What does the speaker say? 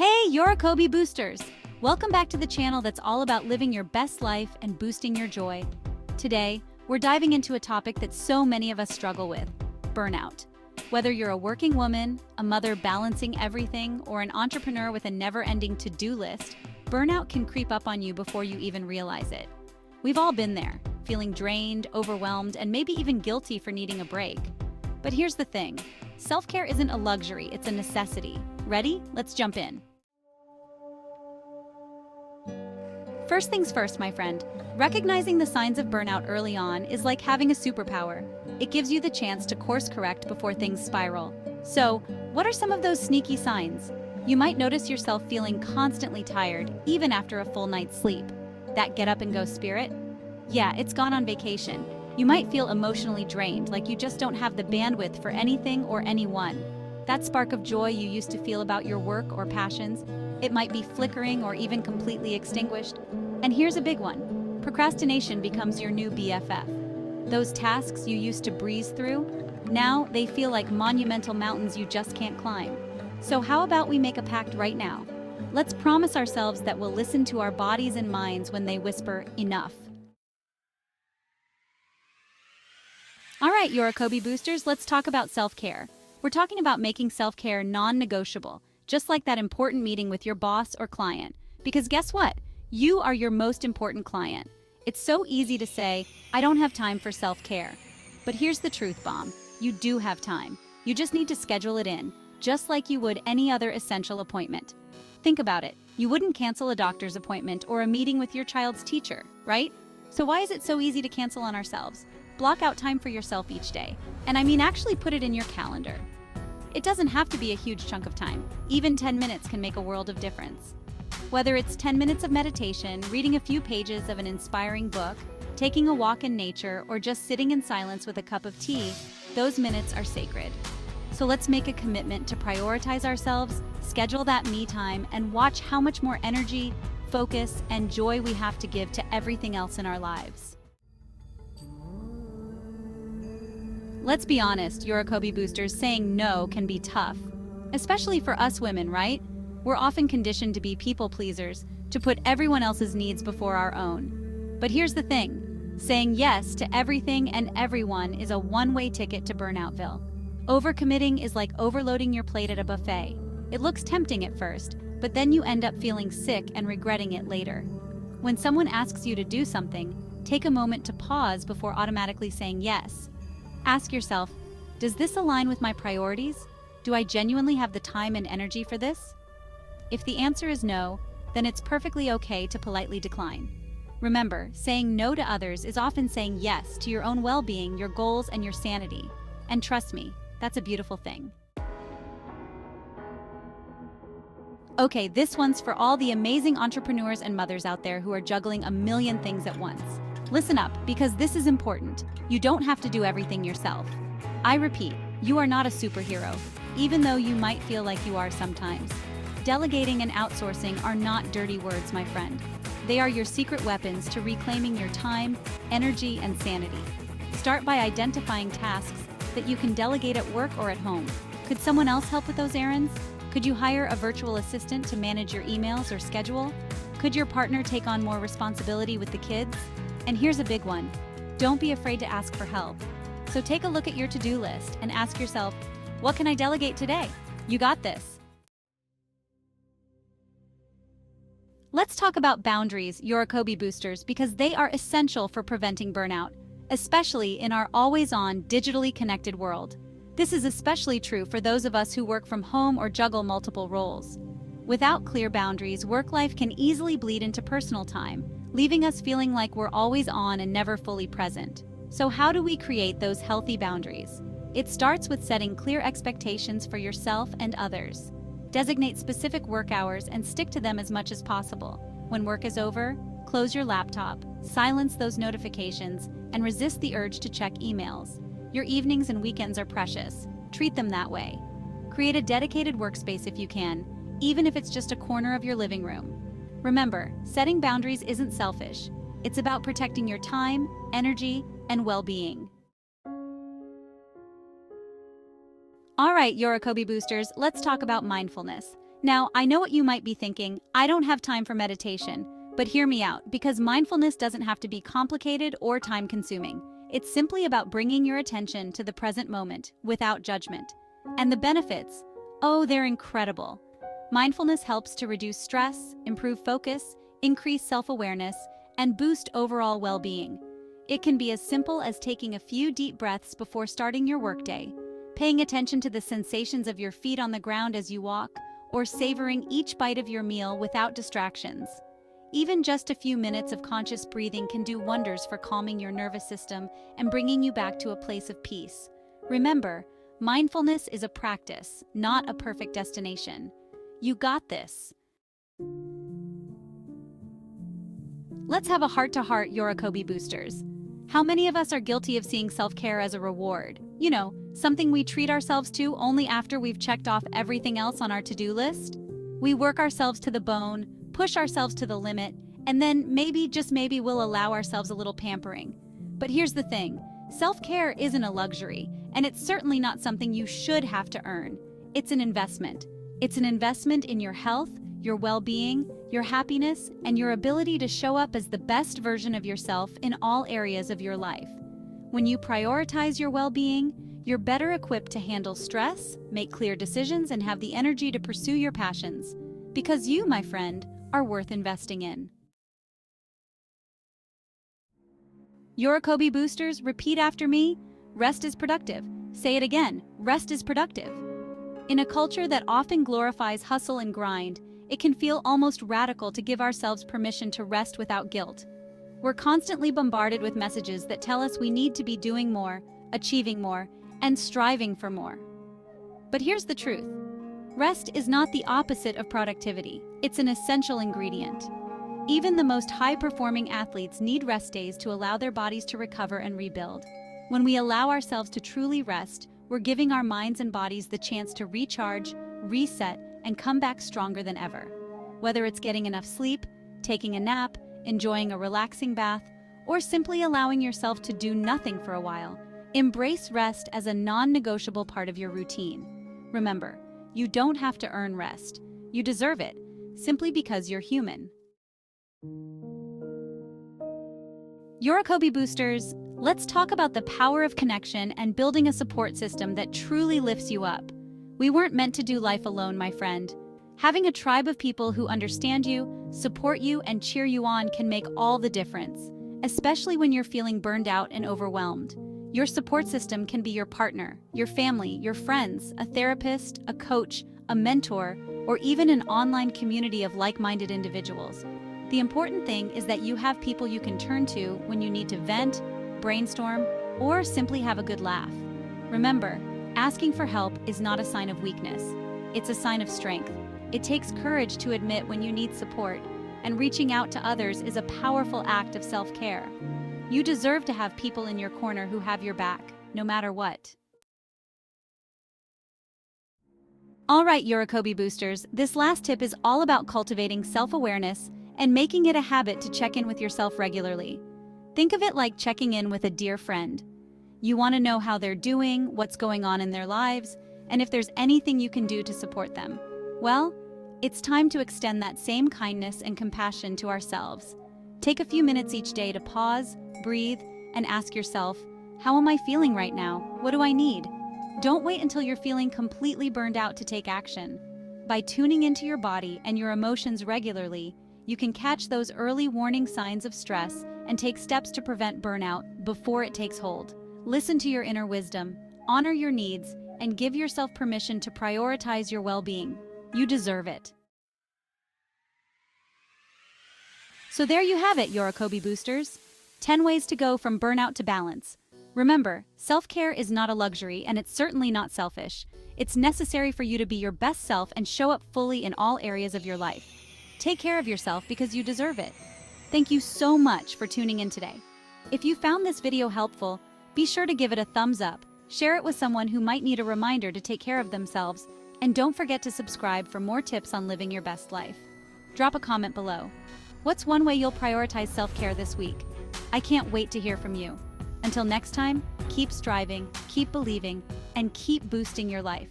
Hey, Yorokobi Boosters! Welcome back to the channel that's all about living your best life and boosting your joy. Today, we're diving into a topic that so many of us struggle with: burnout. Whether you're a working woman, a mother balancing everything, or an entrepreneur with a never-ending to-do list, burnout can creep up on you before you even realize it. We've all been there, feeling drained, overwhelmed, and maybe even guilty for needing a break. But here's the thing. Self-care isn't a luxury, it's a necessity. Ready? Let's jump in. First things first, my friend. Recognizing the signs of burnout early on is like having a superpower. It gives you the chance to course correct before things spiral. So, what are some of those sneaky signs? You might notice yourself feeling constantly tired, even after a full night's sleep. That get up and go spirit? Yeah, it's gone on vacation. You might feel emotionally drained, like you just don't have the bandwidth for anything or anyone. That spark of joy you used to feel about your work or passions, it might be flickering or even completely extinguished. And here's a big one. Procrastination becomes your new BFF. Those tasks you used to breeze through, now they feel like monumental mountains you just can't climb. So how about we make a pact right now? Let's promise ourselves that we'll listen to our bodies and minds when they whisper, enough. All right, Yorokobi Boosters, let's talk about self-care. We're talking about making self-care non-negotiable, just like that important meeting with your boss or client. Because guess what? You are your most important client. It's so easy to say, I don't have time for self-care. But here's the truth bomb. You do have time. You just need to schedule it in, just like you would any other essential appointment. Think about it. You wouldn't cancel a doctor's appointment or a meeting with your child's teacher, right? So why is it so easy to cancel on ourselves? Block out time for yourself each day. And I mean, actually put it in your calendar. It doesn't have to be a huge chunk of time. Even 10 minutes can make a world of difference. Whether it's 10 minutes of meditation, reading a few pages of an inspiring book, taking a walk in nature, or just sitting in silence with a cup of tea, those minutes are sacred. So let's make a commitment to prioritize ourselves, schedule that me time, and watch how much more energy, focus, and joy we have to give to everything else in our lives. Let's be honest, Yorokobi Boosters, saying no can be tough. Especially for us women, right? We're often conditioned to be people pleasers, to put everyone else's needs before our own. But here's the thing. Saying yes to everything and everyone is a one-way ticket to Burnoutville. Overcommitting is like overloading your plate at a buffet. It looks tempting at first, but then you end up feeling sick and regretting it later. When someone asks you to do something, take a moment to pause before automatically saying yes. Ask yourself, does this align with my priorities? Do I genuinely have the time and energy for this? If the answer is no, then it's perfectly okay to politely decline. Remember, saying no to others is often saying yes to your own well-being, your goals, and your sanity. And trust me, that's a beautiful thing. Okay, this one's for all the amazing entrepreneurs and mothers out there who are juggling a million things at once. Listen up, because this is important. You don't have to do everything yourself. I repeat, you are not a superhero, even though you might feel like you are sometimes. Delegating and outsourcing are not dirty words, my friend. They are your secret weapons to reclaiming your time, energy, and sanity. Start by identifying tasks that you can delegate at work or at home. Could someone else help with those errands? Could you hire a virtual assistant to manage your emails or schedule? Could your partner take on more responsibility with the kids? And here's a big one. Don't be afraid to ask for help. So take a look at your to-do list and ask yourself, what can I delegate today? You got this. Let's talk about boundaries, Yorokobi Boosters, because they are essential for preventing burnout, especially in our always-on, digitally connected world. This is especially true for those of us who work from home or juggle multiple roles. Without clear boundaries, work life can easily bleed into personal time, leaving us feeling like we're always on and never fully present. So how do we create those healthy boundaries? It starts with setting clear expectations for yourself and others. Designate specific work hours and stick to them as much as possible. When work is over, close your laptop, silence those notifications, and resist the urge to check emails. Your evenings and weekends are precious. Treat them that way. Create a dedicated workspace if you can, even if it's just a corner of your living room. Remember, setting boundaries isn't selfish. It's about protecting your time, energy, and well-being. All right, Yorokobi Boosters, let's talk about mindfulness. Now, I know what you might be thinking, I don't have time for meditation, but hear me out, because mindfulness doesn't have to be complicated or time-consuming. It's simply about bringing your attention to the present moment without judgment. And the benefits, oh, they're incredible. Mindfulness helps to reduce stress, improve focus, increase self-awareness, and boost overall well-being. It can be as simple as taking a few deep breaths before starting your workday, paying attention to the sensations of your feet on the ground as you walk, or savoring each bite of your meal without distractions. Even just a few minutes of conscious breathing can do wonders for calming your nervous system and bringing you back to a place of peace. Remember, mindfulness is a practice, not a perfect destination. You got this. Let's have a heart-to-heart, Yorokobi Boosters. How many of us are guilty of seeing self-care as a reward? You know, something we treat ourselves to only after we've checked off everything else on our to-do list? We work ourselves to the bone, push ourselves to the limit, and then maybe, just maybe, we'll allow ourselves a little pampering. But here's the thing, self-care isn't a luxury, and it's certainly not something you should have to earn. It's an investment. It's an investment in your health, your well-being, your happiness, and your ability to show up as the best version of yourself in all areas of your life. When you prioritize your well-being, you're better equipped to handle stress, make clear decisions, and have the energy to pursue your passions. Because you, my friend, are worth investing in. Yorokobi Boosters, repeat after me. Rest is productive. Say it again. Rest is productive. In a culture that often glorifies hustle and grind, it can feel almost radical to give ourselves permission to rest without guilt. We're constantly bombarded with messages that tell us we need to be doing more, achieving more, and striving for more. But here's the truth. Rest is not the opposite of productivity. It's an essential ingredient. Even the most high-performing athletes need rest days to allow their bodies to recover and rebuild. When we allow ourselves to truly rest, we're giving our minds and bodies the chance to recharge, reset, and come back stronger than ever. Whether it's getting enough sleep, taking a nap, enjoying a relaxing bath, or simply allowing yourself to do nothing for a while, embrace rest as a non-negotiable part of your routine. Remember, you don't have to earn rest. You deserve it, simply because you're human. Yorokobi Boosters, let's talk about the power of connection and building a support system that truly lifts you up. We weren't meant to do life alone, my friend. Having a tribe of people who understand you, support you, and cheer you on can make all the difference, especially when you're feeling burned out and overwhelmed. Your support system can be your partner, your family, your friends, a therapist, a coach, a mentor, or even an online community of like-minded individuals. The important thing is that you have people you can turn to when you need to vent, brainstorm, or simply have a good laugh. Remember, asking for help is not a sign of weakness. It's a sign of strength. It takes courage to admit when you need support, and reaching out to others is a powerful act of self-care. You deserve to have people in your corner who have your back, no matter what. All right, Yorokobi Boosters, this last tip is all about cultivating self-awareness and making it a habit to check in with yourself regularly. Think of it like checking in with a dear friend. You want to know how they're doing, what's going on in their lives, and if there's anything you can do to support them. Well, it's time to extend that same kindness and compassion to ourselves. Take a few minutes each day to pause, breathe, and ask yourself, how am I feeling right now? What do I need? Don't wait until you're feeling completely burned out to take action. By tuning into your body and your emotions regularly, you can catch those early warning signs of stress and take steps to prevent burnout before it takes hold. Listen to your inner wisdom, honor your needs, and give yourself permission to prioritize your well-being. You deserve it. So there you have it, Yorokobi Boosters. 10 ways to go from burnout to balance. Remember, self-care is not a luxury, and it's certainly not selfish. It's necessary for you to be your best self and show up fully in all areas of your life. Take care of yourself because you deserve it. Thank you so much for tuning in today. If you found this video helpful, be sure to give it a thumbs up, share it with someone who might need a reminder to take care of themselves, and don't forget to subscribe for more tips on living your best life. Drop a comment below. What's one way you'll prioritize self-care this week? I can't wait to hear from you. Until next time, keep striving, keep believing, and keep boosting your life.